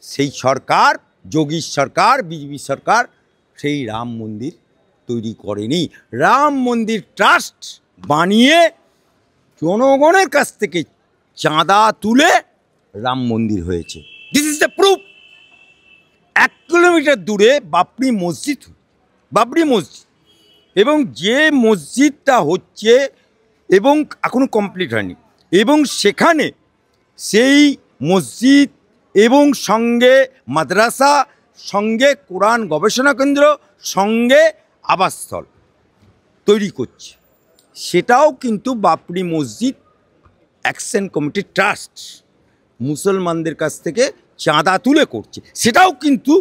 সেই সরকার, যোগী সরকার, বিজেপি সরকার সেই রাম মন্দির তৈরি করেনি। রাম মন্দির ট্রাস্ট বানিয়ে জনগণের কাছ থেকে চাঁদা তুলে রাম মন্দির হয়েছে। This is the proof. 1 kilometre দূরে বাবরি মসজিদ, এবং যে মসজিদটা হচ্ছে এবং এখনো কমপ্লিট হয়নি, এবং সেখানে সেই মসজিদ এবং সঙ্গে মাদ্রাসা, সঙ্গে কোরআন গবেষণা কেন্দ্র, সঙ্গে আবাসস্থল তৈরি করছে। সেটাও কিন্তু বাবরি মসজিদ অ্যাকশন কমিটি ট্রাস্ট মুসলমানদের কাছ থেকে চাঁদা তুলে করছে। সেটাও কিন্তু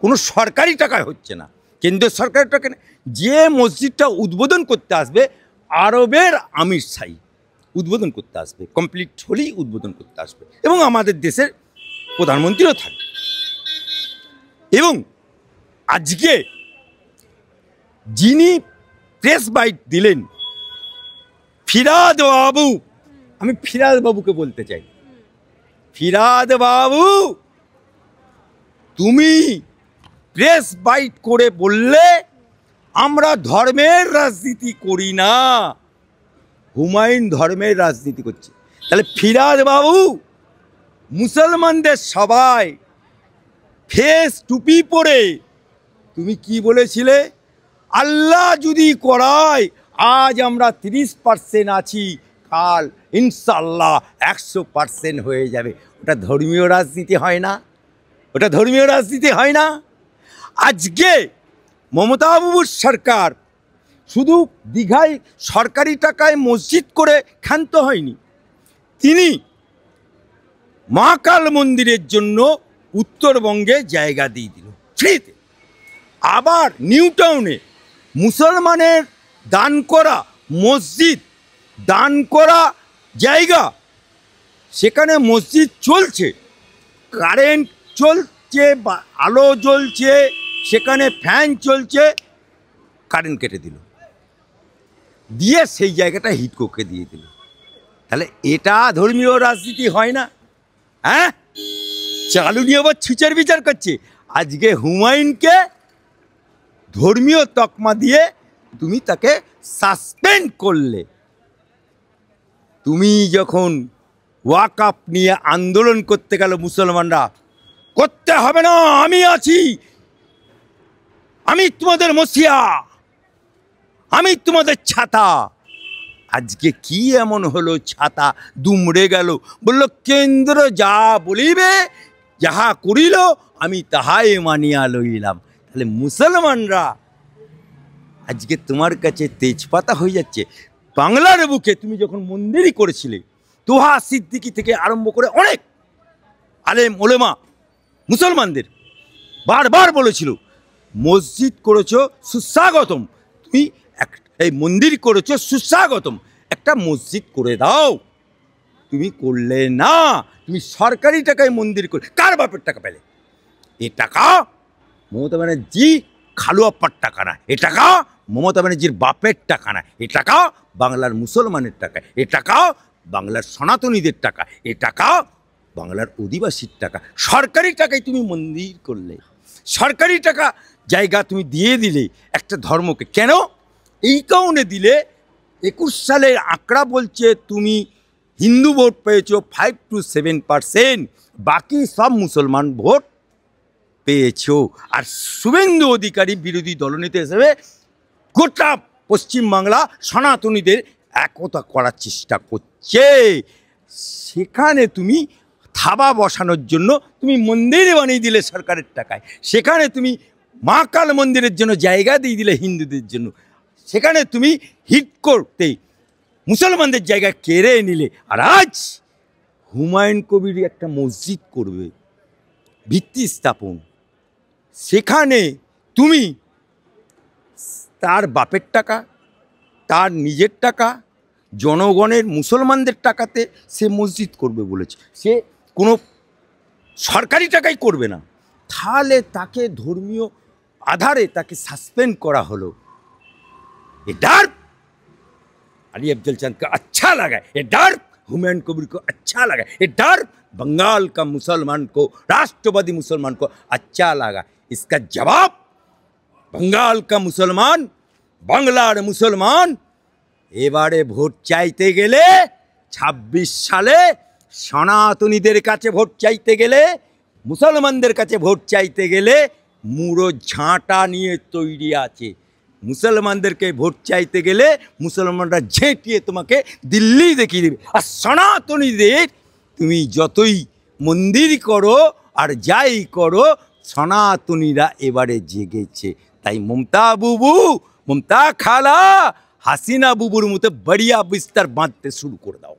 কোনো সরকারি টাকায় হচ্ছে না, কেন্দ্রীয় সরকারের টাকা। যে মসজিদটা উদ্বোধন করতে আসবে আরবের আমির শাহী উদ্বোধন করতে আসবে, কমপ্লিট হলেই উদ্বোধন করতে আসবে, এবং আমাদের দেশের প্রধানমন্ত্রীও থাকবে। এবং আজকে যিনি প্রেস বাইট দিলেন, ফিরহাদ বাবু, আমি ফিরহাদ বাবুকে বলতে চাই, ফিরহাদ বাবু তুমি প্রেস বাইট করে বললে আমরা ধর্মের রাজনীতি করি না, হুমায়ুন ধর্মের রাজনীতি করছে। তাহলে ফিরহাদ বাবু, মুসলমানদের সবাই ফেস টুপি পরে তুমি কি বলেছিলে? আল্লাহ যদি করায় আজ আমরা 30% আছি, কাল ইনশাল্লাহ 100% হয়ে যাবে। ওটা ধর্মীয় রাজনীতি হয় না? ওটা ধর্মীয় রাজনীতি হয় না? আজকে মমতা বাবুর সরকার শুধু দীঘায় সরকারি টাকায় মসজিদ করে ক্ষান্ত হয়নি, তিনি মহাকাল মন্দিরের জন্য উত্তরবঙ্গে জায়গা দিয়ে দিল ফ্রিতে। আবার নিউ টাউনে মুসলমানের দান করা মসজিদ, দান করা জায়গা, সেখানে মসজিদ চলছে, কারেন্ট চলছে, আলো জ্বলছে, সেখানে ফ্যান চলছে, কারেন্ট কেটে দিল, দিয়ে সেই জায়গাটা হিডকোকে দিয়ে দিল। তাহলে এটা ধর্মীয় রাজনীতি হয় না? হ্যাঁ, চালু নিয়ে আবার ছুচার বিচার করছে। আজকে হুমায়ুনকে ধর্মীয় তকমা দিয়ে তুমি তাকে সাসপেন্ড করলে। তুমি যখন ওয়াকআপ নিয়ে আন্দোলন করতে গেল মুসলমানরা, করতে হবে না, আমি আছি, আমি তোমাদের মসিয়া, আমি তোমাদের ছাতা। আজকে কি এমন হলো, ছাতা দুমড়ে গেল, বলল কেন্দ্র যা বলিবে যাহা করিল আমি তাহাই মানিয়া লইলাম। তাহলে মুসলমানরা আজকে তোমার কাছে তেজপাতা হয়ে যাচ্ছে। বাংলার বুকে তুমি যখন মন্দিরই করেছিলে, তোহা সিদ্দিকি থেকে আরম্ভ করে অনেক আলেম ওলেমা মুসলমানদের বারবার বলেছিল, মসজিদ করেছো সুস্বাগতম, তুমি এই মন্দির করেছো সুস্বাগতম, একটা মসজিদ করে দাও। তুমি করলে না, তুমি সরকারি টাকায় মন্দির করে, কার বাপের টাকা পেলে? এ টাকা মমতা ব্যানার্জি খালুয়াপ্পার টাকা না, এ টাকা মমতা ব্যানার্জির বাপের টাকা না, এ টাকা বাংলার মুসলমানের টাকা, এ টাকা বাংলার সনাতনীদের টাকা, এ টাকা বাংলার অধিবাসীর টাকা। সরকারি টাকায় তুমি মন্দির করলে, সরকারি টাকা জায়গা তুমি দিয়ে দিলে একটা ধর্মকে। কেন? এই কারণে দিলে 21 সালের আঁকড়া বলছে তুমি হিন্দু ভোট পেয়েছো 5 to 7%, বাকি সব মুসলমান ভোট পেয়েছো। আর শুভেন্দু অধিকারী বিরোধী দলনেতা হিসেবে গোটা পশ্চিমবাংলা সনাতনীদের একতা করার চেষ্টা করছে। সেখানে তুমি থাবা বসানোর জন্য তুমি মন্দির বানিয়ে দিলে সরকারের টাকায়, সেখানে তুমি মা কাল মন্দিরের জন্য জায়গা দিয়ে দিলে হিন্দুদের জন্য, সেখানে তুমি হিট করতে মুসলমানদের জায়গা কেড়ে নিলে। আর আজ হুমায়ুন কবির একটা মসজিদ করবে, ভিত্তি স্থাপন, সেখানে তুমি তার বাপের টাকা, তার নিজের টাকা, জনগণের মুসলমানদের টাকাতে সে মসজিদ করবে বলেছে, সে কোনো সরকারি টাকাই করবে না। তাহলে তাকে ধর্মীয় আধারে তাকে সাসপেন্ড করা হলো। ये डर अली अफजल चंद का अच्छा लगा, ये डर हुमायूं कबीर को अच्छा लगा, ये डर बंगाल का मुसलमान को, राष्ट्रवादी मुसलमान को अच्छा लगा। इसका जवाब बंगाल का मुसलमान, বাংলার মুসলমান এবারে ভোট চাইতে গেলে ২৬ সালে সনাতনীদের কাছে ভোট চাইতে গেলে, মুসলমানদের কাছে ভোট চাইতে গেলে মুড়ো ঝাঁটা নিয়ে তৈরি আছে। মুসলমানদেরকে ভোট চাইতে গেলে মুসলমানরা ঝেঁটিয়ে তোমাকে দিল্লি দেখিয়ে দেবে, আর সনাতনীদের তুমি যতই মন্দির করো আর যাই করো, সনাতনীরা এবারে জেগেছে। তাই মমতা বুবু, মমতা খালা, হাসিনা বুবুর মতো বড়িয়া বিস্তার বাঁধতে শুরু করে দাও।